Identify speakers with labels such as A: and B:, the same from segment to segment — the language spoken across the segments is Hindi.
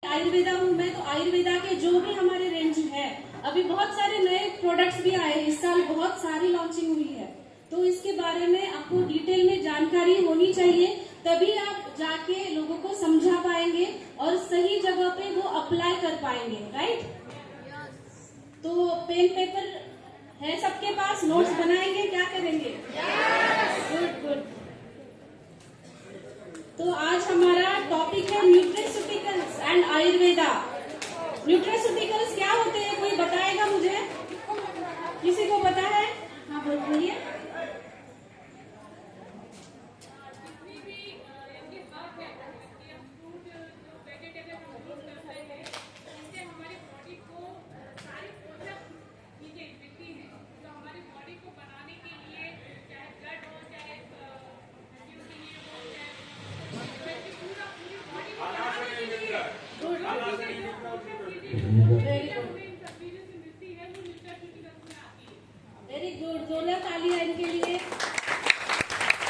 A: आयुर्वेदा हूँ मैं, तो आयुर्वेदा के जो भी हमारे रेंज है, अभी बहुत सारे नए प्रोडक्ट्स भी आए हैं। इस साल बहुत सारी लॉन्चिंग हुई है, तो इसके बारे में आपको डिटेल में जानकारी होनी चाहिए, तभी आप जाके लोगों को समझा पाएंगे और सही जगह पे वो अप्लाई कर पाएंगे। राइट? तो पेन पेपर है सबके पास? नोट्स बनाएंगे? क्या करेंगे? Good good. तो आज हमारा टॉपिक है न्यूट्रास्यूटिकल्स एंड आयुर्वेदा। न्यूट्रास्यूटिकल्स क्या होते हैं, कोई बताएगा मुझे? किसी को पता है? हाँ बोलिए। वेरी गुड, जोरदार ताली है इनके लिए,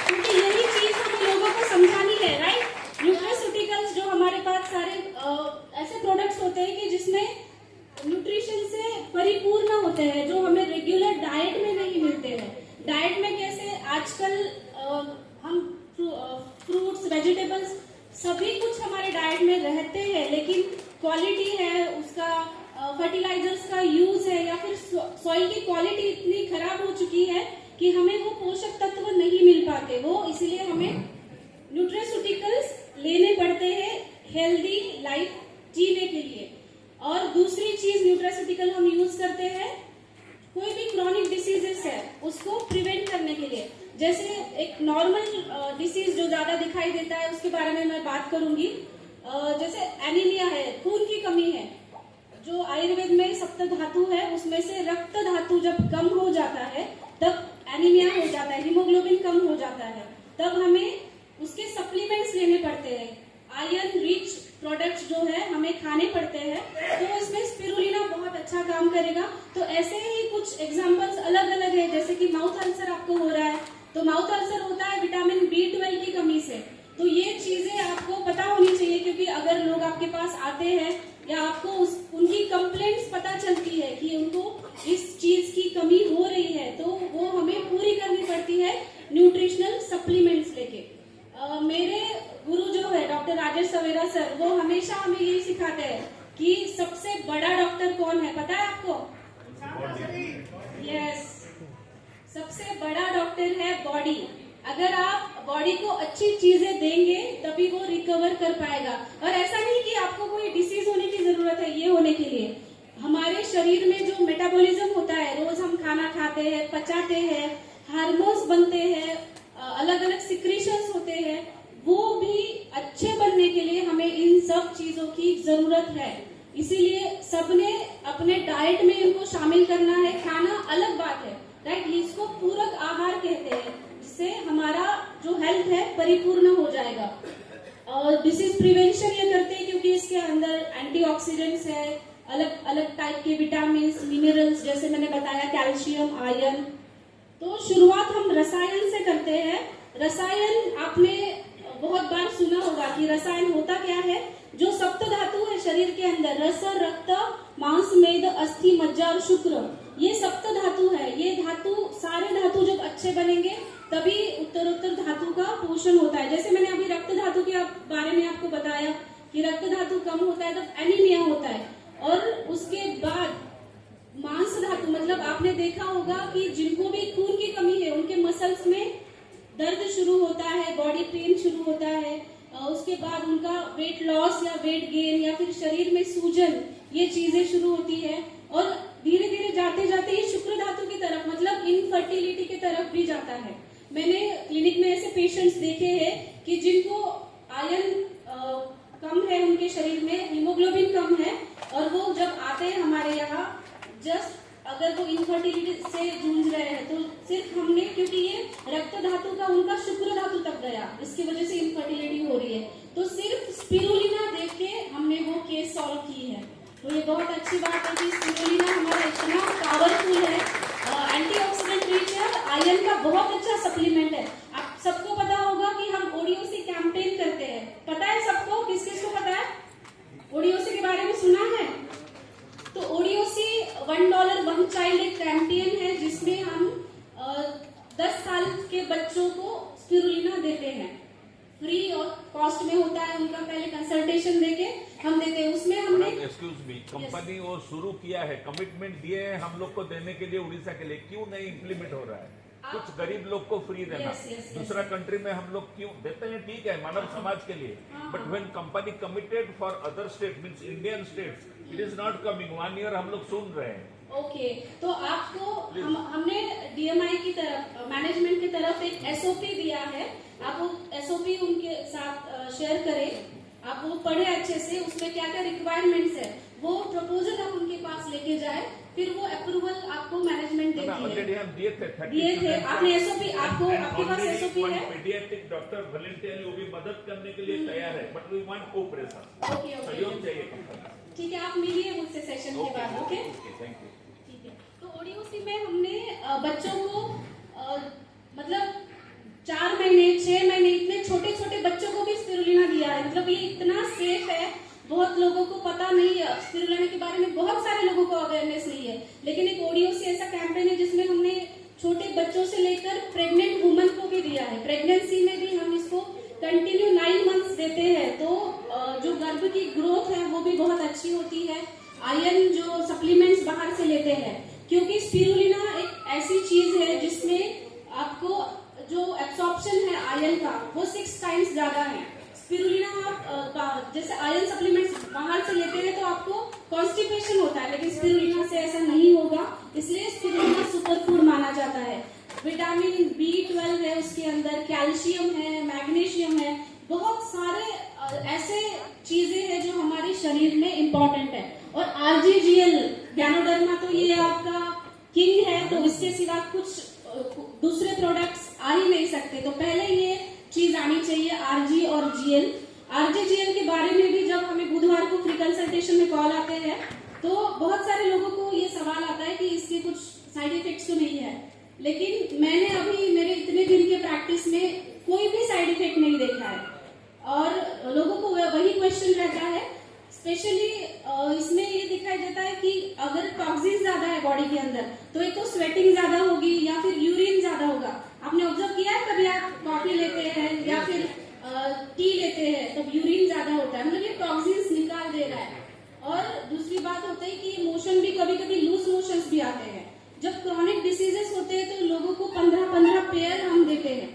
A: क्योंकि यही चीज हमें लोगों को समझानी है। राइट? न्यूट्रास्यूटिकल्स जो हमारे पास सारे ऐसे प्रोडक्ट्स होते हैं कि जिसमें न्यूट्रिशन से परिपूर्ण होते हैं, जो हमें रेगुलर डाइट में नहीं मिलते हैं। डाइट में कैसे आजकल हम फ्रूट्स, वेजिटेबल्स सभी कुछ हमारे डाइट में रहते हैं, लेकिन क्वालिटी है उसका, फर्टिलाइजर्स का यूज है, या फिर सॉइल की क्वालिटी इतनी खराब हो चुकी है कि हमें वो पोषक तत्व नहीं मिल पाते। वो इसीलिए हमें न्यूट्रास्यूटिकल्स लेने पड़ते हैं हेल्दी लाइफ जीने के लिए। और दूसरी चीज न्यूट्रास्यूटिकल हम यूज करते हैं कोई भी क्रॉनिक डिसीजेस है उसको प्रिवेंट करने के लिए। जैसे एक नॉर्मल डिसीज जो ज्यादा दिखाई देता है उसके बारे में मैं बात करूंगी। जैसे एनीमिया है, खून की कमी है, जो आयुर्वेद में सप्त धातु है उसमें से रक्त धातु जब कम हो जाता है तब एनीमिया हो जाता है, हीमोग्लोबिन कम हो जाता है, तब हमें उसके सप्लीमेंट्स लेने पड़ते हैं। आयरन रिच प्रोडक्ट्स जो है हमें खाने पड़ते हैं, तो इसमें स्पिरुलिना बहुत अच्छा काम करेगा। तो ऐसे ही कुछ एग्जांपल्स अलग अलग है, जैसे कि माउथ अल्सर आपको हो रहा है, तो माउथ अल्सर होता है विटामिन B12 की कमी से। तो ये चीजें आपको पता होनी चाहिए, क्योंकि अगर लोग आपके पास आते हैं या आपको उनकी कंप्लेंट्स पता चलती है कि उनको इस चीज की कमी हो रही है, तो वो हमें पूरी करनी पड़ती है न्यूट्रिशनल सप्लीमेंट्स लेके। मेरे गुरु जो है डॉक्टर राजेश सवेरा सर, वो हमेशा हमें यही सिखाते हैं कि सबसे बड़ा डॉक्टर कौन है, पता है आपको? यस, सबसे बड़ा डॉक्टर है बॉडी। अगर आप बॉडी को अच्छी चीजें देंगे तभी वो रिकवर कर पाएगा। और ऐसा नहीं कि आपको कोई डिसीज होने की जरूरत है ये होने के लिए। हमारे शरीर में जो मेटाबॉलिज्म होता है, रोज हम खाना खाते हैं, पचाते हैं, हार्मोन्स बनते हैं, अलग अलग सिक्रीशंस होते हैं, वो भी अच्छे बनने के लिए हमें इन सब चीजों की जरूरत है। इसीलिए सबने अपने डाइट में इनको शामिल करना है। खाना अलग बात है, राइट? इसको पूरक आहार कहते हैं, जिससे हमारा जो हेल्थ है परिपूर्ण हो जाएगा। और डिसीज प्रिवेंशन ये करते हैं क्योंकि इसके अंदर एंटीऑक्सीडेंट्स है, अलग अलग टाइप के विटामिन, मिनरल्स, जैसे मैंने बताया कैल्शियम, आयरन। तो शुरुआत हम रसायन से करते हैं। रसायन आपने बहुत बार सुना होगा कि रसायन होता क्या है। जो सप्त धातु है शरीर के अंदर, रस, रक्त, मांस, मेद, अस्थि, मज्जा और शुक्र, ये सप्त धातु है। ये धातु, सारे धातु जब अच्छे बनेंगे तभी उत्तरोत्तर धातु का पोषण होता है। जैसे मैंने अभी रक्त धातु के बारे में आपको बताया कि रक्त धातु कम होता है तब एनीमिया होता है। और उसके बाद मांस धातु, मतलब आपने देखा होगा कि जिनको भी खून की कमी है उनके मसल्स में दर्द शुरू होता है, बॉडी पेन शुरू होता है, उसके बाद उनका वेट लॉस या वेट गेन या फिर शरीर में सूजन, ये चीजें शुरू होती है। और धीरे धीरे जाते जाते ये शुक्र धातु की तरफ, मतलब इनफर्टिलिटी की तरफ भी जाता है। मैंने क्लिनिक में ऐसे पेशेंट्स देखे हैं कि जिनको आयरन कम है उनके शरीर में, हीमोग्लोबिन कम है, और वो जब आते हैं हमारे यहाँ, जस्ट अगर वो इनफर्टिलिटी से जूझ रहे हैं, तो सिर्फ हमने, क्योंकि ये रक्त धातु का उनका शुक्र धातु तक गया, इसकी वजह से इनफर्टिलिटी हो रही है, तो सिर्फ स्पिरुलिना देख के हमने वो केस सॉल्व की है। तो ये बहुत अच्छी बात है कि स्पिरुलिना हमारा इतना पावरफुल है, एंटीऑक्सीडेंट रिच है, आयरन का बहुत अच्छा सप्लीमेंट है। आप सबको पता होगा कि हम ओडियोसी कैंपेन करते हैं, पता है सबको? किस किस को पता है? ओडियोसी बारे में सुना है? तो ओडियोसी $1 1 चाइल्ड एक कैंपेन है जिसमें हम 10 साल के बच्चों को स्पिरुलिना देते हैं। फ्री और कॉस्ट में होता है, उनका पहले कंसल्टेशन देके हम देते हैं। उसमें हमने
B: एक्सक्यूज मी, कंपनी वो शुरू किया है, कमिटमेंट दिए हैं हम लोग को देने के लिए उड़ीसा के लिए, क्यों नहीं इम्प्लीमेंट हो रहा है? कुछ गरीब लोग को फ्री देना, दूसरा कंट्री में हम लोग क्यों देते हैं? ठीक है, मानव समाज के लिए, but when company committed for other state means Indian states, it is not coming. 1 year हम लोग सुन रहे हैं।
A: ओके, तो आपको हमने डीएमआई की तरफ, मैनेजमेंट की तरफ एक एसओपी दिया है। आप वो एसओपी उनके साथ शेयर करें, आप वो पढ़े अच्छे से, उसमें क्या क्या रिक्वायरमेंट्स है वो प्रपोजल आप उनके पास लेके जाए, फिर वो अप्रूवल आपको मैनेजमेंट देती है। दिए थे आपने एसओपी, आपके पास एसओपी है?
B: पीडियाट्रिक डॉक्टर वॉलंटियरली वो भी मदद करने के लिए तैयार है, बट वी वांट कोऑपरेशन, सहयोग चाहिए।
A: ठीक है, आप मिलिए मुझसे सेशन के बाद। Okay,
B: thank you.
A: ठीक है, तो ओडीओसी में हमने बच्चों को मतलब 4 महीने 6 महीने इतने छोटे छोटे बच्चों को भी स्पिरुलिना दिया है। मतलब ये इतना सेफ है, बहुत लोगों को पता नहीं है स्पिरुलिना के बारे में, बहुत सारे लोगों को अवेयरनेस नहीं है। लेकिन एक ओडीओसी ऐसा कैंपेन है जिसमें हमने छोटे बच्चों से लेकर प्रेग्नेंट वुमन को भी दिया है। प्रेगनेंसी में भी हम इसको कंटिन्यू 9 मंथ्स देते हैं, तो जो गर्भ की ग्रोथ है वो भी बहुत अच्छी होती है। आयरन जो सप्लीमेंट्स बाहर से लेते हैं, क्योंकि स्पिरुलिना एक ऐसी चीज है जिसमें आपको जो एब्सॉर्प्शन है आयरन का वो 6 टाइम्स ज्यादा है। स्पिरुलिना आप जैसे आयरन सप्लीमेंट्स बाहर से लेते हैं तो आपको कॉन्स्टिपेशन होता है, लेकिन स्पिरुलिना से ऐसा नहीं होगा, इसलिए स्पिरुलिना सुपर फूड माना जाता है। विटामिन B12 है उसके अंदर, कैल्शियम है, मैग्नीशियम है, बहुत सारे ऐसे चीजें हैं जो हमारे शरीर में इम्पोर्टेंट है। और RGGL गैनोडर्मा तो ये आपका किंग है, तो इसके सिवा कुछ दूसरे प्रोडक्ट्स आ ही नहीं सकते, तो पहले ये चीज आनी चाहिए RG और GL। RGGL के बारे में भी जब हमें बुधवार को फ्री कंसल्टेशन में कॉल आते हैं तो बहुत सारे लोगों को ये सवाल आता है कि इसके कुछ साइड इफेक्ट्स तो नहीं है, लेकिन मैंने अभी मेरे इतने दिन के प्रैक्टिस में कोई भी साइड इफेक्ट नहीं देखा है। और लोगों को वही क्वेश्चन रहता है, स्पेशली इसमें ये दिखाई देता है कि अगर टॉक्सिन ज्यादा है बॉडी के अंदर तो एक तो स्वेटिंग ज्यादा होगी या फिर यूरिन ज्यादा होगा। आपने ऑब्जर्व किया है, कभी आप कॉफी लेते हैं या फिर टी लेते हैं तब यूरिन ज्यादा होता है, मतलब ये टॉक्सिन्स निकाल दे रहा है। और दूसरी बात होता है कि मोशन भी कभी कभी लूज मोशंस भी आते हैं। जब क्रॉनिक डिसीजेस होते हैं तो लोगों को 15-15 पेयर हम देते हैं,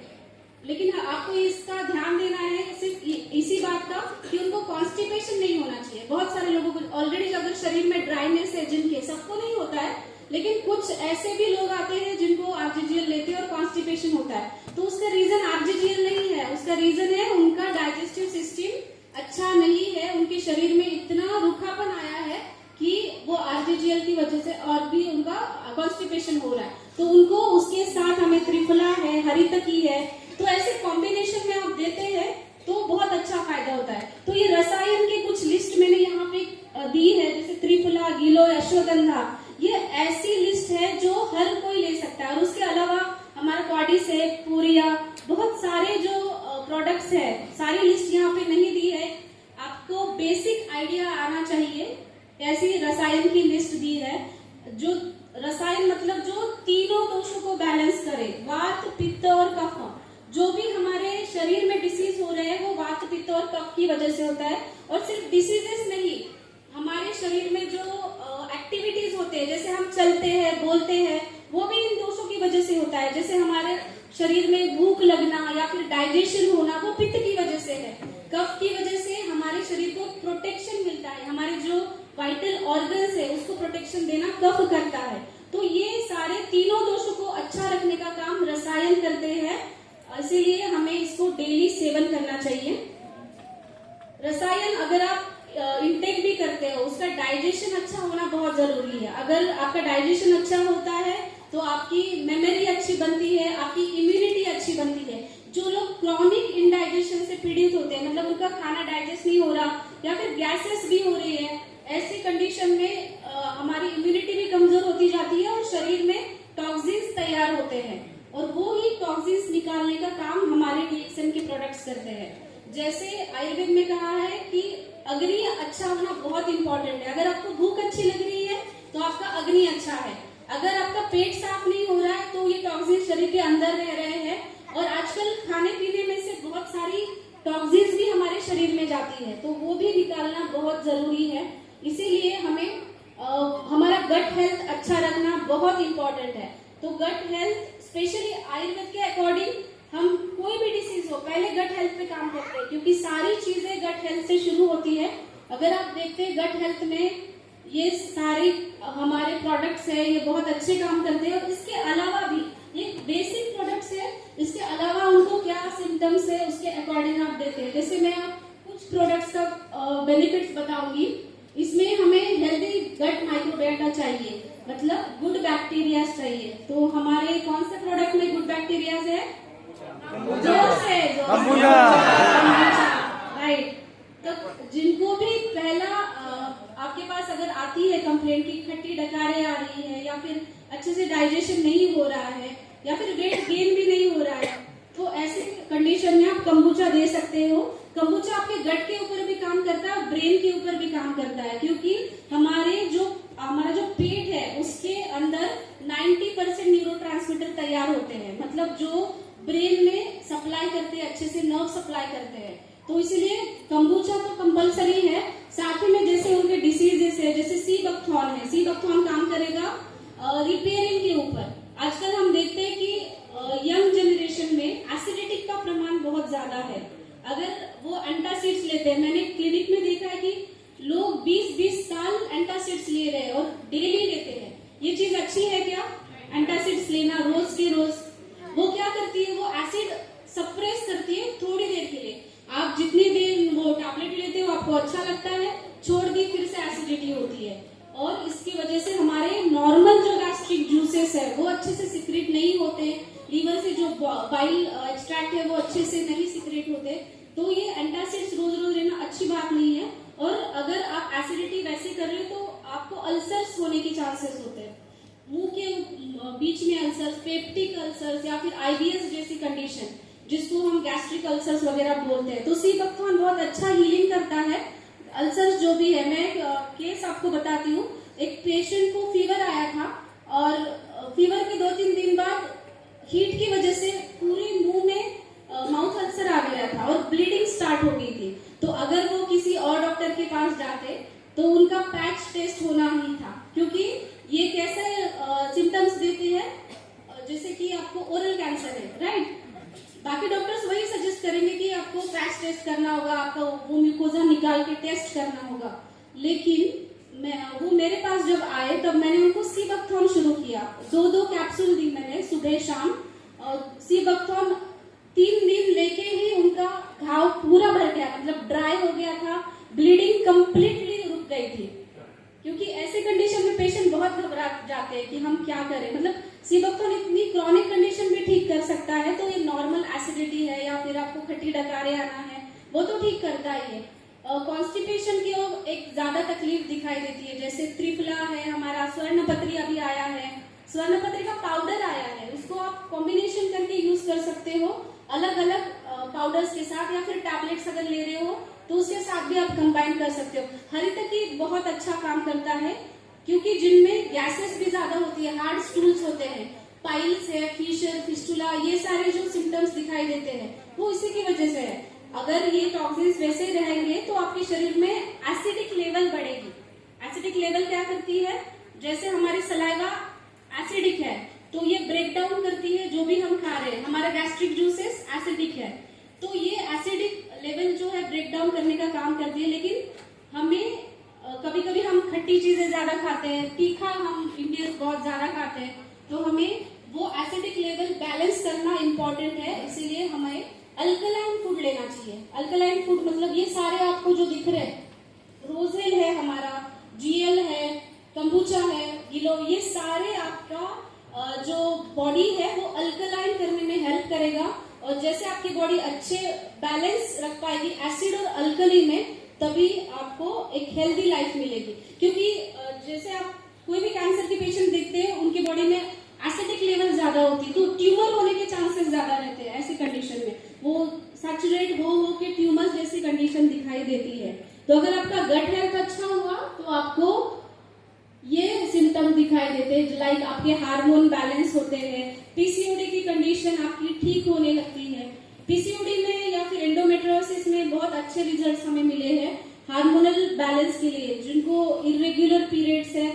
A: लेकिन आपको इसका ध्यान देना है सिर्फ इसी बात का कि उनको कॉन्स्टिपेशन नहीं होना चाहिए। बहुत सारे लोगों को ऑलरेडी अगर शरीर में ड्राइनेस है, जिनके सबको नहीं होता है, लेकिन कुछ ऐसे भी लोग आते हैं जिनको RGGL लेते हैं और कॉन्स्टिपेशन होता है, तो उसका रीजन RGGL नहीं है, उसका रीजन है उनका डाइजेस्टिव सिस्टम अच्छा नहीं है, उनके शरीर में इतना रूखापन आया है कि वो RGGL की वजह से और भी उनका कॉन्स्टिपेशन हो रहा है। तो उनको उसके साथ हमें त्रिफला है, हरितकी है, तो ऐसे कॉम्बिनेशन में आप देते हैं तो बहुत अच्छा फायदा होता है। तो ये रसायन की कुछ लिस्ट मैंने यहाँ पे दी है, जैसे त्रिफला, गिलोय, अश्वगंधा, ये ऐसी लिस्ट है जो हर कोई ले सकता है। और उसके अलावा हमारा कॉर्डिसेप, पूरिया, बहुत सारे जो प्रोडक्ट्स है, सारी लिस्ट यहाँ पे नहीं दी है, आपको बेसिक आइडिया आना चाहिए। ऐसी रसायन की लिस्ट दी है, जो रसायन मतलब जो तीनों दोषों को बैलेंस करे, वात, पित्त और कफ। जो भी हमारे शरीर में डिसीज हो रहे हैं वो वात, पित्त और कफ की वजह से होता है। और सिर्फ डिसीजेस नहीं, हमारे शरीर में जो एक्टिविटीज होते हैं, जैसे हम चलते हैं, बोलते हैं, वो भी इन दोषों की वजह से होता है। जैसे हमारे शरीर में भूख लगना या फिर डाइजेशन होना, वो पित्त की वजह से है। कफ की वजह से हमारे शरीर को प्रोटेक्शन मिलता है, हमारे जो वाइटल ऑर्गन्स है उसको प्रोटेक्शन देना कफ करता है। तो ये सारे तीनों दोषों को अच्छा रखने का काम रसायन करते हैं, इसीलिए हमें इसको डेली सेवन करना चाहिए। रसायन अगर आप इंटेक भी करते हो, उसका डाइजेशन अच्छा होना बहुत जरूरी है। अगर आपका डाइजेशन अच्छा होता है तो आपकी मेमोरी अच्छी बनती है, आपकी इम्यूनिटी अच्छी बनती है। जो लोग क्रॉनिक इंडाइजेशन से पीड़ित होते हैं, मतलब उनका खाना डाइजेस्ट नहीं हो रहा या फिर गैसेस भी हो रही है, ऐसी कंडीशन में हमारी इम्यूनिटी भी कमजोर होती जाती है और शरीर में टॉक्सिन्स तैयार होते हैं, और वो ही टॉक्सिन्स निकालने का काम हमारे DXM के प्रोडक्ट्स करते हैं। जैसे आयुर्वेद में कहा है कि अग्नि अच्छा होना बहुत इंपॉर्टेंट है। अगर आपको भूख अच्छी लग रही है तो आपका अग्नि अच्छा है। अगर आपका पेट साफ नहीं हो रहा है तो ये टॉक्सिन शरीर के अंदर रह रहे हैं। और आजकल खाने पीने में से बहुत सारी टॉक्सिन्स भी हमारे शरीर में जाती है, तो वो भी निकालना बहुत जरूरी है। इसीलिए हमें हमारा गट हेल्थ अच्छा रखना बहुत इंपॉर्टेंट है। तो गट हेल्थ स्पेशली आयुर्वेद के अकॉर्डिंग हम कोई भी डिसीज हो पहले गट हेल्थ पे काम करते हैं, क्योंकि सारी चीजें गट हेल्थ से शुरू होती है। अगर आप देखते हैं गट हेल्थ में ये सारी हमारे प्रोडक्ट्स है, ये बहुत अच्छे काम करते हैं। और इसके अलावा भी ये बेसिक प्रोडक्ट्स है, इसके अलावा उनको क्या सिम्टम्स है उसके अकॉर्डिंग आप देते हैं। जैसे मैं कुछ प्रोडक्ट्स का बेनिफिट्स बताऊंगी। इसमें हमें हेल्दी गट माइक्रोबायोटा चाहिए, मतलब गुड बैक्टीरिया चाहिए। तो हमारे कौन से प्रोडक्ट में गुड बैक्टीरिया है? राइट। तो जिनको भी पहला आपके पास अगर आती है कंप्लेंट की खट्टी डकारें आ रही है, या फिर अच्छे से डाइजेशन नहीं हो रहा है, या फिर वेट गेन भी नहीं हो रहा है, तो ऐसे कंडीशन में आप कंबुचा दे सकते हो। कंबुचा आपके गट के ऊपर भी काम करता है, ब्रेन के ऊपर भी काम करता है, क्योंकि हमारा जो पेट है उसके अंदर 90% न्यूरोट्रांसमीटर तैयार होते हैं, मतलब जो ब्रेन में सप्लाई करते हैं, अच्छे से नर्व सप्लाई करते हैं। तो इसलिए कंबुचा तो कंपलसरी है। साथ ही में जैसे उनके डिसीजेस है, जैसे सी बकथॉर्न है, सी बकथॉर्न काम करेगा रिपेयरिंग के ऊपर। आजकल हम देखते हैं कि यंग जनरेशन में एसिडिटी का प्रमाण बहुत ज्यादा है। अगर वो एंटासिड्स लेते हैं, मैंने क्लिनिक में देखा है कि लोग 20-20 साल एंटासिड्स ले रहे हैं और डेली लेते हैं। ये चीज अच्छी है क्या? एंटासिड्स लेना रोज के रोज, वो क्या करती है, वो एसिड सप्रेस करती है थोड़ी देर के लिए। आप जितनी देर वो टैबलेट लेते हो आपको अच्छा लगता है, छोड़ दी फिर से एसिडिटी होती है। और इसकी वजह से हमारे नॉर्मल जो गैस्ट्रिक जूसेस है वो अच्छे से सिक्रेट नहीं होते, लीवर से जो बाइल एक्सट्रैक्ट है वो अच्छे से नहीं सिक्रेट होते। तो ये एंटासिड्स रोज रोज लेना अच्छी बात नहीं है। और अगर आप एसिडिटी वैसे कर रहे हो तो आपको अल्सर्स होने के चांसेस होते हैं, मुंह के बीच में अल्सर्स, पेप्टिक अल्सर्स, या फिर आईबीएस जैसी कंडीशन जिसको हम गैस्ट्रिक अल्सर्स वगैरह बोलते हैं। तो सी बकथॉर्न बहुत अच्छा हीलिंग करता है अल्सर्स जो भी है। मैं केस आपको बताती हूँ। एक पेशेंट को फीवर आया था और फीवर के 2-3 दिन बाद हीट की वजह से पूरे मुंह में माउथ अल्सर आ गया था और ब्लीडिंग स्टार्ट हो गई थी। तो अगर वो किसी और डॉक्टर के पास जाते तो उनका पैच टेस्ट होना ही था, क्योंकि ये कैसे सिम्टम्स देते हैं, जैसे कि आपको ओरल कैंसर है, राइट। बाकी डॉक्टर्स वही सजेस्ट करेंगे कि आपको पैच टेस्ट करना होगा, आपका वो म्यूकोजा निकाल के टेस्ट करना होगा। लेकिन वो मेरे पास जब आए तब मैंने उनको सी बकथॉर्न शुरू किया। 2-2 कैप्सूल दी मैंने सुबह शाम। सी बकथॉर्न 3 दिन लेके ही उनका घाव पूरा भर गया, मतलब ड्राई हो गया था, ब्लीडिंग कंप्लीटली रुक गई थी। क्योंकि ऐसे कंडीशन में पेशेंट बहुत घबरा जाते हैं कि हम क्या करें, मतलब सी बकथॉर्न इतनी क्रॉनिक कंडीशन में ठीक कर सकता है। तो ये नॉर्मल एसिडिटी है या फिर आपको खट्टी डकारे आना है वो तो ठीक करता ही है। कॉन्स्टिपेशन की एक ज्यादा तकलीफ दिखाई देती है, जैसे त्रिफला है, हमारा स्वर्णपत्री अभी आया है, स्वर्णपत्री का पाउडर आया है, उसको आप कॉम्बिनेशन करके यूज कर सकते हो अलग अलग पाउडर्स के साथ, या फिर टैबलेट्स अगर ले रहे हो तो उसके साथ भी आप कंबाइन कर सकते हो। हरितकी बहुत अच्छा काम करता है, क्योंकि जिनमें गैसेस भी ज्यादा होती है, हार्ड स्टूल्स होते हैं, पाइल्स है, फिशर, फिस्टुला, ये सारे जो सिम्टम्स दिखाई देते हैं वो इसी की वजह से है। अगर ये टॉक्सिन्स वैसे रहेंगे तो आपके शरीर में एसिडिक लेवल बढ़ेगी। एसिडिक लेवल क्या करती है, जैसे हमारी सलाइवा एसिडिक है तो ये ब्रेक डाउन करती है जो भी हम खा रहे हैं, हमारा गैस्ट्रिक जूसेस एसिडिक है तो ये एसिडिक लेवल जो है ब्रेक डाउन करने का काम करती है। लेकिन हमें कभी कभी हम खट्टी चीजें ज्यादा खाते हैं, तीखा हम इंडियंस बहुत ज्यादा खाते हैं, तो हमें वो एसिडिक लेवल बैलेंस करना इम्पोर्टेंट है। इसीलिए हमें अल्कलाइन फूड लेना चाहिए। अल्कलाइन फूड मतलब ये सारे आपको जो दिख रहे हैं, रोजेल है हमारा, जीएल है, कंबुचा है, गिलो, ये सारे आपका जो बॉडी है वो अल्कलाइन करने में हेल्प करेगा। और जैसे आपकी बॉडी अच्छे बैलेंस रख पाएगी एसिड और अल्कली में, तभी आपको एक हेल्दी लाइफ मिलेगी। क्योंकि जैसे आप कोई भी कैंसर के पेशेंट देखते हैं उनकी बॉडी में एसिडिक लेवल ज्यादा होती है तो ट्यूमर होने के चांसेस ज्यादा रहते हैं। ऐसी कंडीशन में वो सैचुरेट हो के ट्यूमर जैसी कंडीशन दिखाई देती है। तो अगर आप दिखाई देते हैं, लाइक आपके हार्मोन बैलेंस होते हैं, पीसीओडी की कंडीशन आपकी ठीक होने लगती है। पीसीओडी में या फिर एंडोमेट्रियोसिस में बहुत अच्छे रिजल्ट्स हमें मिले हैं हार्मोनल बैलेंस के लिए। जिनको इरेगुलर पीरियड्स है,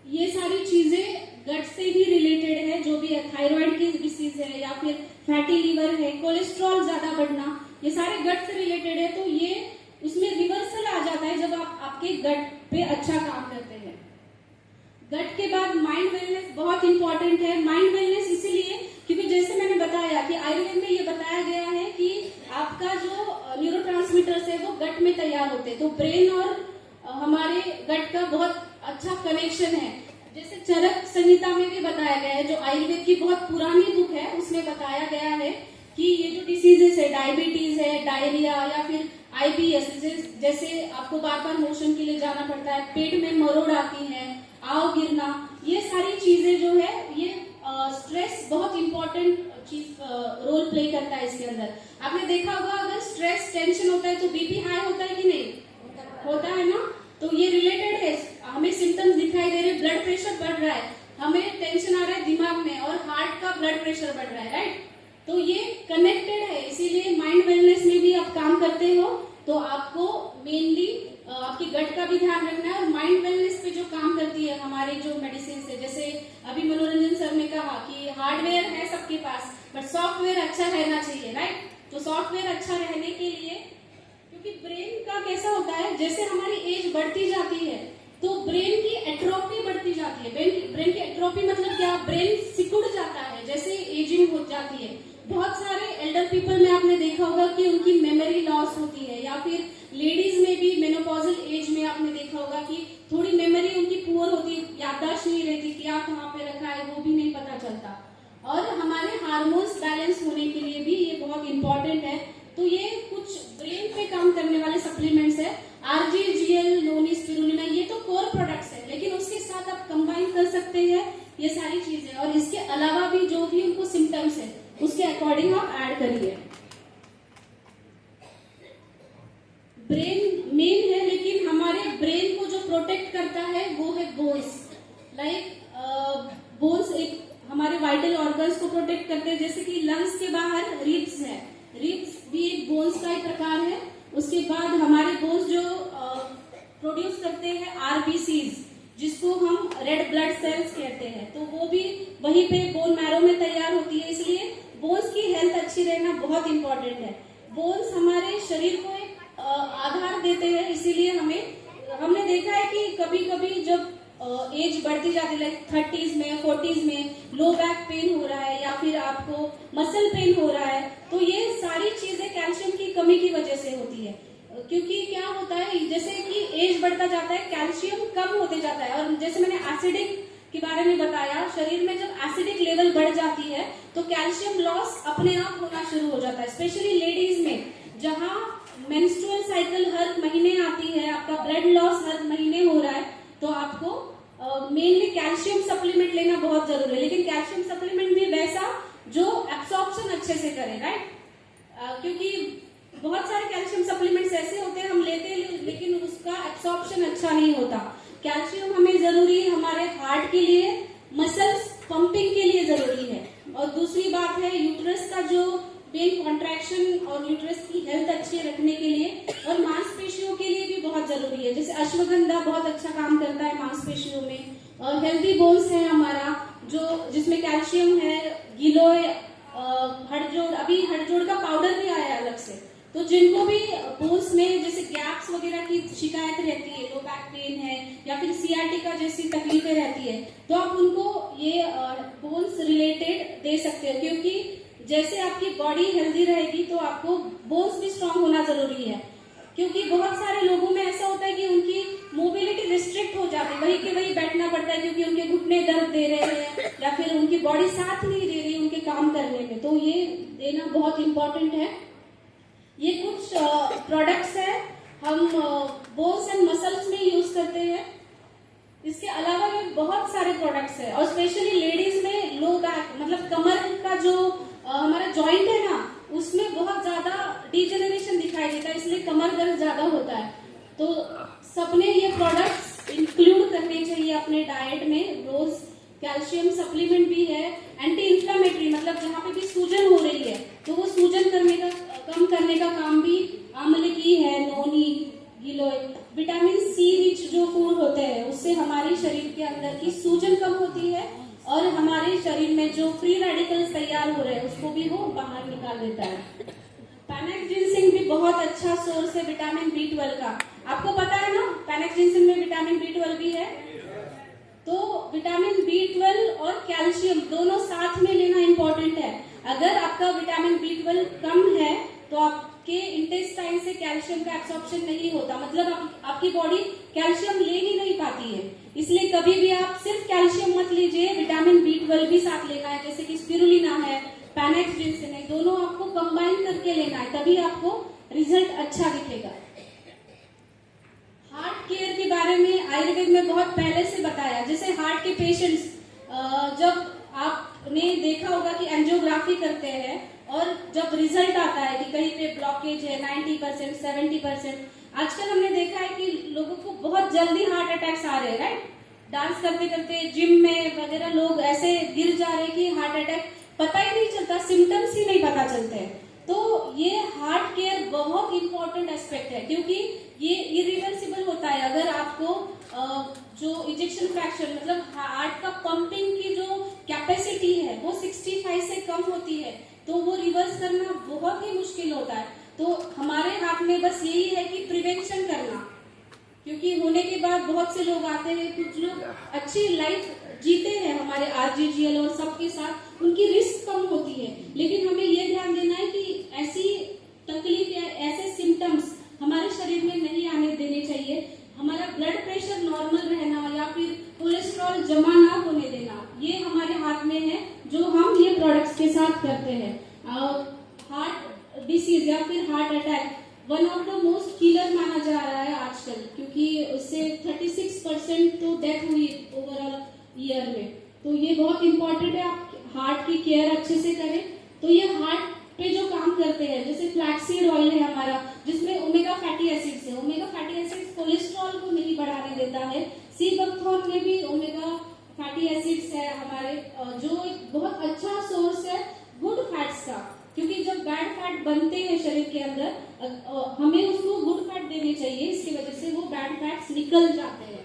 A: ये सारी चीजें गट से ही रिलेटेड है, जो भी है, थायराइड की डिसीज है या फिर फैटी लीवर है, कोलेस्ट्रॉल ज्यादा बढ़ना, ये सारे गट से रिलेटेड है। तो ये उसमें रिवर्सल आ जाता है जब आप आपके गट पे अच्छा काम करते हैं। गट के बाद माइंड वेलनेस बहुत इंपॉर्टेंट है। माइंड वेलनेस इसीलिए क्योंकि जैसे मैंने बताया कि आयुर्वेद में ये बताया गया है कि आपका जो न्यूरोट्रांसमीटर्स है वो गट में तैयार होते हैं। तो ब्रेन और हमारे गट का बहुत अच्छा कनेक्शन है। जैसे चरक संहिता में भी बताया गया है, जो आयुर्वेद की बहुत पुरानी बुक है, उसमें बताया गया है कि ये जो डिसीजेस है, डायबिटीज है, डायरिया या फिर आईबीएस, जैसे आपको बार बार मोशन के लिए जाना पड़ता है, पेट में मरोड़ आती है, आव गिरना, ये सारी चीजें जो है ये स्ट्रेस बहुत इंपॉर्टेंट चीज रोल प्ले करता है इसके अंदर। आपने देखा होगा अगर स्ट्रेस टेंशन होता है तो बीपी हाई होता है कि नहीं होता है ना। तो ये रिलेटेड है, हमें सिम्टम्स दिखाई दे रहे, ब्लड प्रेशर बढ़ रहा है, हमें टेंशन आ रहा है दिमाग में और हार्ट का ब्लड प्रेशर बढ़ रहा है, राइट। तो ये कनेक्टेड है। इसीलिए माइंड वेलनेस में भी आप काम करते हो तो आपको मेनली आपकी गट का भी ध्यान रखना है। और माइंड वेलनेस पे जो काम करती है हमारी जो मेडिसिन है, जैसे अभी मनोरंजन सर ने कहा कि हार्डवेयर है सबके पास बट सॉफ्टवेयर अच्छा रहना चाहिए, राइट। तो सॉफ्टवेयर अच्छा रहने के लिए, क्योंकि ब्रेन का कैसा होता है, जैसे हमारी एज बढ़ती जाती है तो ब्रेन की एट्रोफी बढ़ती जाती है। ब्रेन की एट्रोफी मतलब क्या, ब्रेन सिकुड़ जाता है जैसे एजिंग हो जाती है। बहुत सारे एल्डर पीपल में आपने देखा होगा कि उनकी मेमोरी लॉस होती है, या फिर लेडीज में भी मेनोपॉजल एज में आपने देखा होगा कि थोड़ी मेमोरी उनकी पुअर होती है, याददाश्त नहीं रहती, क्या कहाँ पे रखा है वो भी नहीं पता चलता। और हमारे हार्मोन्स बैलेंस होने के लिए भी ये बहुत इंपॉर्टेंट है। तो ये कुछ ब्रेन पे काम करने वाले सप्लीमेंट्स है। आरजीजीएल, नोनी, स्पिरुलिना, ये तो कोर प्रोडक्ट्स है, लेकिन उसके साथ आप कंबाइन कर सकते हैं ये सारी चीजें। और इसके अलावा भी जो भी उनको सिम्टम्स है उसके अकॉर्डिंग आप ऐड करिए। ब्रेन मेन है, लेकिन हमारे ब्रेन को जो प्रोटेक्ट करता है वो है बोन्स। लाइक बोन्स एक हमारे वाइटल ऑर्गन्स को प्रोटेक्ट करते हैं। जैसे कि लंग्स के बाहर रिब्स है, रिब्स भी एक बोन्स का एक प्रकार है। उसके बाद हमारे बोन्स जो प्रोड्यूस करते हैं आरबीसीज, जिसको हम रेड ब्लड सेल्स कहते हैं, तो वो भी वहीं पे बोन मैरो में तैयार होती है। इसलिए बोन्स की हेल्थ अच्छी रहना बहुत इंपॉर्टेंट है। बोन्स हमारे शरीर को एक आधार देते हैं। इसीलिए हमने देखा है कि कभी कभी जब एज बढ़ती जाती है, 30s में 40s में लो बैक पेन हो रहा है या फिर आपको मसल पेन हो रहा है, तो ये सारी चीजें कैल्शियम की कमी की वजह से होती है। क्योंकि क्या होता है, जैसे कि एज बढ़ता जाता है कैल्शियम कम होते जाता है। और जैसे मैंने एसिडिक के बारे में बताया, शरीर में जब एसिडिक लेवल बढ़ जाती है तो कैल्शियम लॉस अपने आप होना शुरू हो जाता है। स्पेशली लेडीज में, जहाँ मेंस्ट्रुअल साइकिल हर महीने आती है, आपका ब्लड लॉस हर महीने हो रहा है, तो आपको मेनली कैल्शियम सप्लीमेंट लेना बहुत जरूरी है। लेकिन कैल्शियम सप्लीमेंट भी वैसा जो एब्सॉर्प्शन अच्छे से करे, राइट। क्योंकि बहुत सारे कैल्शियम सप्लीमेंट्स ऐसे होते हैं हम लेते हैं लेकिन उसका एब्सॉर्प्शन अच्छा नहीं होता। कैल्शियम हमें जरूरी है हमारे हार्ट के लिए, मसल्स पंपिंग के लिए जरूरी है। और दूसरी बात है यूट्रस का जो वेन कॉन्ट्रैक्शन और यूट्रस की हेल्थ अच्छी रखने के लिए और मांसपेशियों के लिए भी बहुत जरूरी है। जैसे अश्वगंधा बहुत अच्छा काम करता है मांसपेशियों में। और हेल्दी बोन्स है हमारा जिसमें कैल्शियम है, गिलोय, हड़जोड़, अभी हड़जोड़ का पाउडर भी आया है अलग से। तो जिनको भी बोन्स में जैसे गैप्स वगैरह की शिकायत रहती है, लो बैक पेन है या फिर सियाटिका जैसी तकलीफें रहती है, तो आप उनको ये बोन्स रिलेटेड दे सकते हो। क्योंकि जैसे आपकी बॉडी हेल्दी रहेगी तो आपको बोन्स भी स्ट्रांग होना जरूरी है। क्योंकि बहुत सारे लोगों में ऐसा होता है कि उनकी मोबिलिटी रिस्ट्रिक्ट हो जाती है, वही के वही बैठना पड़ता है क्योंकि उनके घुटने दर्द दे रहे हैं या फिर उनकी बॉडी साथ नहीं दे रही उनके काम करने में। तो ये देना बहुत इंपॉर्टेंट है। ये कुछ प्रोडक्ट्स है हम बोन्स एंड मसल्स में यूज करते हैं। इसके अलावा भी बहुत सारे प्रोडक्ट्स है और स्पेशली लेडीज में लो बैक मतलब कमर का जो हमारा जॉइंट है ना, उसमें बहुत ज्यादा डिजेनरेशन दिखाई देता है, इसलिए कमर दर्द ज्यादा होता है। तो सबने ये प्रोडक्ट्स इंक्लूड करने चाहिए अपने डाइट में रोज। कैल्शियम सप्लीमेंट भी है, एंटी इंफ्लेमेटरी, मतलब जहाँ पे भी सूजन हो रही है तो वो सूजन कम करने का काम भी आंवले की है, नोनी, गिलोय। विटामिन सी रिच जो फूड होते हैं उससे हमारे शरीर के अंदर की सूजन कम होती है और हमारे शरीर में जो फ्री रेडिकल्स तैयार हो रहे हैं उसको भी वो बाहर निकाल देता है। पैनेक्स जिनसिंग भी बहुत अच्छा सोर्स है विटामिन B12 का। आपको पता है ना पैनेक्स जिनसिंग में विटामिन B12 भी है। तो विटामिन B12 और कैल्शियम दोनों साथ में लेना इंपॉर्टेंट है। अगर आपका विटामिन B12 कम है तो आपके इंटेस्टाइन से कैल्शियम का एब्सॉर्प्शन नहीं होता, मतलब आपकी बॉडी कैल्शियम ले ही नहीं पाती है। इसलिए कभी भी आप सिर्फ कैल्शियम मत लीजिए, विटामिन B12 भी साथ लेना है, जैसे कि स्पिरुलिना है, पैनेक्स जिनसिन है, दोनों आपको कंबाइन करके लेना है, तभी आपको रिजल्ट अच्छा दिखेगा। हार्ट केयर के बारे में आयुर्वेद में बहुत पहले से बताया। जैसे हार्ट के पेशेंट्स, जब आपने देखा होगा कि एंजियोग्राफी करते हैं और जब रिजल्ट आता है कि कहीं पे ब्लॉकेज है 90%, 70%, आजकल हमने देखा है कि लोगों को बहुत जल्दी हार्ट अटैक्स आ रहे हैं, राइट। डांस करते करते जिम में वगैरह लोग ऐसे गिर जा रहे हैं कि हार्ट अटैक पता ही नहीं चलता, सिम्टम्स ही नहीं पता चलते हैं। तो ये हार्ट केयर बहुत इंपॉर्टेंट एस्पेक्ट है, क्योंकि ये इरिवर्सिबल होता है। अगर आपको जो इजेक्शन फ्रैक्शन, मतलब हार्ट का पंपिंग की जो कैपेसिटी है वो 65 से कम होती है, तो वो रिवर्स करना बहुत ही मुश्किल होता है। तो हमारे हाथ में बस यही है कि प्रिवेंशन करना, क्योंकि होने के बाद बहुत से लोग आते हैं, कुछ लोग अच्छी लाइफ जीते हैं हमारे RGGL और सबके साथ, उनकी रिस्क कम होती है। लेकिन हमें ये ध्यान देना है कि ऐसी तकलीफ या ऐसे सिम्टम्स हमारे शरीर में नहीं आने देने चाहिए। हमारा ब्लड प्रेशर नॉर्मल रहना या फिर कोलेस्ट्रॉल जमा ना होने देना, ये हमारे हाथ में है, जो हम ये प्रोडक्ट्स के साथ करते हैं। हार्ट डिसीज या फिर heart attack one of the most killer माना जा रहा है आजकल, क्योंकि उससे 36% तो डेथ हुई ओवरऑल ईयर में। तो ये बहुत इंपॉर्टेंट है, आप हार्ट की केयर अच्छे से करें। तो ये हार्ट पे जो काम करते हैं, जैसे फ्लैक्सीड ऑयल है हमारा, जिसमें ओमेगा फैटी एसिड्स है। ओमेगा फैटी एसिड्स कोलेस्ट्रॉल को नहीं बढ़ाने देता है। सी बकथॉर्न में भी ओमेगा फैटी एसिड्स है हमारे, जो एक बहुत अच्छा सोर्स है गुड फैट्स का, क्योंकि जब बैड फैट बनते हैं शरीर के अंदर, हमें उसको गुड फैट देने चाहिए, इसकी वजह से वो बैड फैट्स निकल जाते हैं।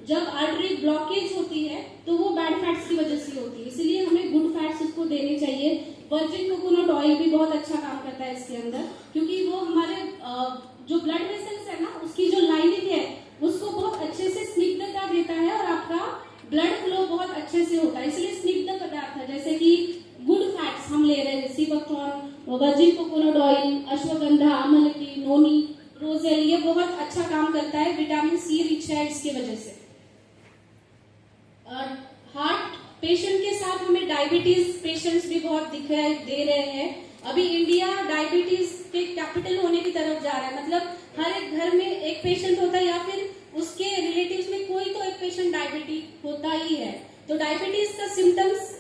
A: जब आर्टरी ब्लॉकेज होती है तो वो बैड फैट्स की वजह से होती है, इसलिए हमें गुड फैट्स उसको देने चाहिए। वर्जिन कोकोनट ऑयल भी बहुत अच्छा काम करता है इसके अंदर, क्योंकि वो हमारे जो ब्लड वेसल्स है ना, उसकी जो लाइनिंग है उसको बहुत अच्छे से स्निग्धता देता है और आपका ब्लड फ्लो बहुत अच्छे से होता है। इसलिए स्निग्ध पदार्थ जैसे कि गुड फैट्स हम ले रहे हैं, sea buckthorn, virgin coconut oil, ashwagandha, amalaki, noni, roselle, ये बहुत अच्छा काम करता है। विटामिन सी रिच है इसकी वजह से। हार्ट पेशेंट के साथ हमें डायबिटीज पेशेंट्स भी बहुत दिखाई दे रहे हैं। अभी इंडिया डायबिटीज के कैपिटल होने की तरफ जा रहा है, मतलब हर एक घर में एक पेशेंट होता है या फिर उसके रिलेटिव्स में कोई तो एक पेशेंट डायबिटीज होता ही है। तो डायबिटीज का सिम्टम्स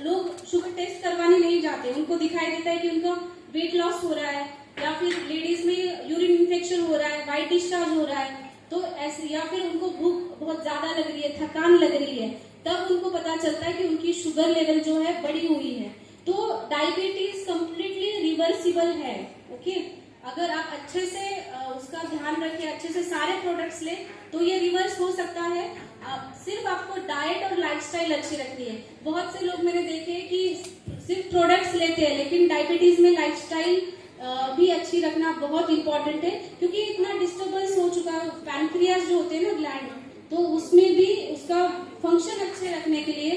A: लोग शुगर टेस्ट करवाने नहीं जाते, उनको दिखाई देता है कि उनका वेट लॉस हो रहा है या फिर लेडीज में यूरिन इन्फेक्शन हो रहा है, वाइट डिस्चार्ज हो रहा है, तो ऐसे, या फिर उनको भूख बहुत ज्यादा लग रही है, थकान लग रही है, तब उनको पता चलता है कि उनकी शुगर लेवल जो है बढ़ी हुई है। तो डायबिटीज कंप्लीटली रिवर्सिबल है। ओके, अगर आप अच्छे से उसका ध्यान रखें, अच्छे से सारे प्रोडक्ट्स लें, तो ये रिवर्स हो सकता है। सिर्फ आपको डाइट और लाइफस्टाइल अच्छी रखनी है। बहुत से लोग मैंने देखे कि सिर्फ प्रोडक्ट्स लेते हैं, लेकिन डायबिटीज में लाइफस्टाइल भी अच्छी रखना बहुत इंपॉर्टेंट है, क्योंकि इतना डिस्टर्बेंस हो चुका है। पैनक्रियाज जो होते हैं ना, ग्लैंड, तो उसमें भी उसका फंक्शन अच्छे रखने के लिए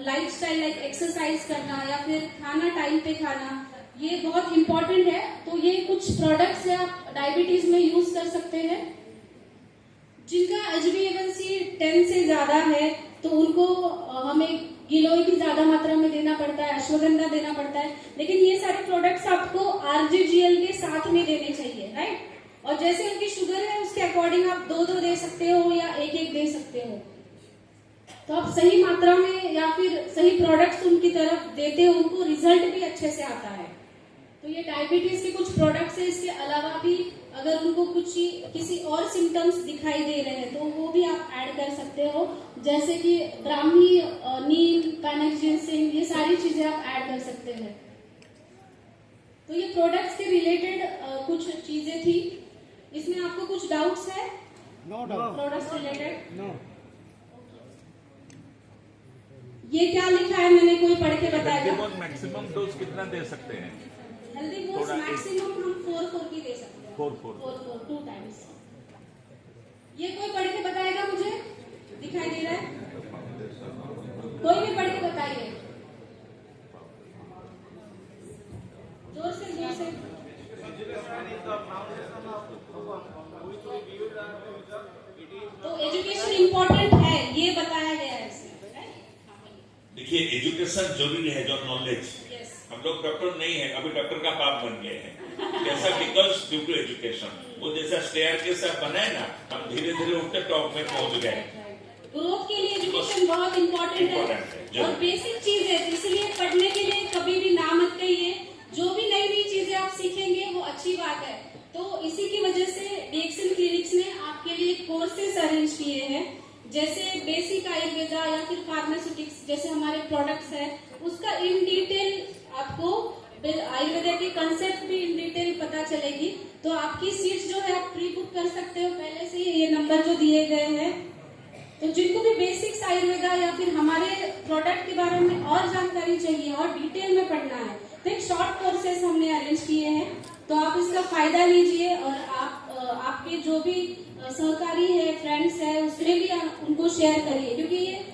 A: लाइफस्टाइल लाइक एक्सरसाइज करना या फिर खाना टाइम पे खाना, ये बहुत इंपॉर्टेंट है। तो ये कुछ प्रोडक्ट्स है आप डायबिटीज में यूज कर सकते हैं। जिनका HbA1c 10 से ज्यादा है तो उनको हमें गिलोय की ज्यादा मात्रा में देना पड़ता है, अश्वगंधा देना पड़ता है, लेकिन ये सारे प्रोडक्ट्स आपको RGGL के साथ में देने चाहिए, राइट। और जैसे उनकी शुगर है उसके अकॉर्डिंग आप 2-2 दे सकते हो या 1-1 दे सकते हो। तो आप सही मात्रा में या फिर सही प्रोडक्ट्स उनकी तरफ देते हो, उनको रिजल्ट भी अच्छे से आता है। तो ये डायबिटीज के कुछ प्रोडक्ट्स है। इसके अलावा भी अगर उनको कुछ किसी और सिम्टम्स दिखाई दे रहे हैं तो वो भी आप ऐड कर सकते हो। जैसे कि ब्राह्मी, नीम, पैनिक जिनसिंग, ये सारी चीजें आप ऐड कर सकते हैं। तो ये प्रोडक्ट्स के रिलेटेड कुछ चीजें थी। इसमें आपको कुछ डाउट्स है?
C: No doubt.
A: Products related
C: no.
A: ये क्या लिखा है, मैंने कोई पढ़ के बताएगा?
B: मैक्सिमम डोज कितना दे सकते हैं?
A: हेल्दी बोन्स मैक्सिमम हम 4 की दे सकते हैं।
B: 4
A: 2 टाइम्स। ये कोई पढ़ के बताएगा मुझे? दिखाई दे रहा है? कोई भी पढ़ के बताइए, जोर से जोर से। तो एजुकेशन इम्पोर्टेंट है, ये बताया गया है इसमें।
D: देखिए, एजुकेशन जरूरी है, जो नॉलेज।
A: Yes.
D: हम लोग डॉक्टर नहीं है, अभी डॉक्टर का पाप बन गए हैं। कैसा? Because due to education. वो जैसा स्टेयर के साथ बनाए ना, हम धीरे धीरे उठते टॉप में पहुंच गए।
A: ग्रोथ के लिए एजुकेशन बहुत इम्पोर्टेंट है और बेसिक चीज है, इसलिए पढ़ने के लिए कभी भी ना मत कहिए। जो भी नई नई चीजें आप सीखेंगे वो अच्छी बात है। तो इसी की वजह से डीएक्सएन क्लिनिक्स ने आपके लिए कोर्सेज अरेंज किए हैं, जैसे बेसिक आयुर्वेदा या फिर फार्मास्यूटिक्स जैसे हमारे प्रोडक्ट्स है, उसका इन डिटेल आपको आयुर्वेदा के कंसेप्ट भी इन डिटेल पता चलेगी। तो आपकी सीट्स जो है आप प्री बुक कर सकते हो पहले से ही, ये नंबर जो दिए गए हैं। तो जिनको भी बेसिक्स आयुर्वेदा या फिर हमारे प्रोडक्ट के बारे में और जानकारी चाहिए और डिटेल में पढ़ना है, तो एक शॉर्ट कोर्सेज हमने अरेंज किए हैं। तो आप इसका फायदा लीजिए और आपके जो भी सहकारी है, फ्रेंड्स है, उसमें भी उनको शेयर करिए, क्योंकि ये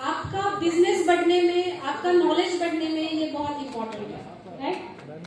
A: आपका बिजनेस बढ़ने में, आपका नॉलेज बढ़ने में ये बहुत इंपॉर्टेंट है, राइट?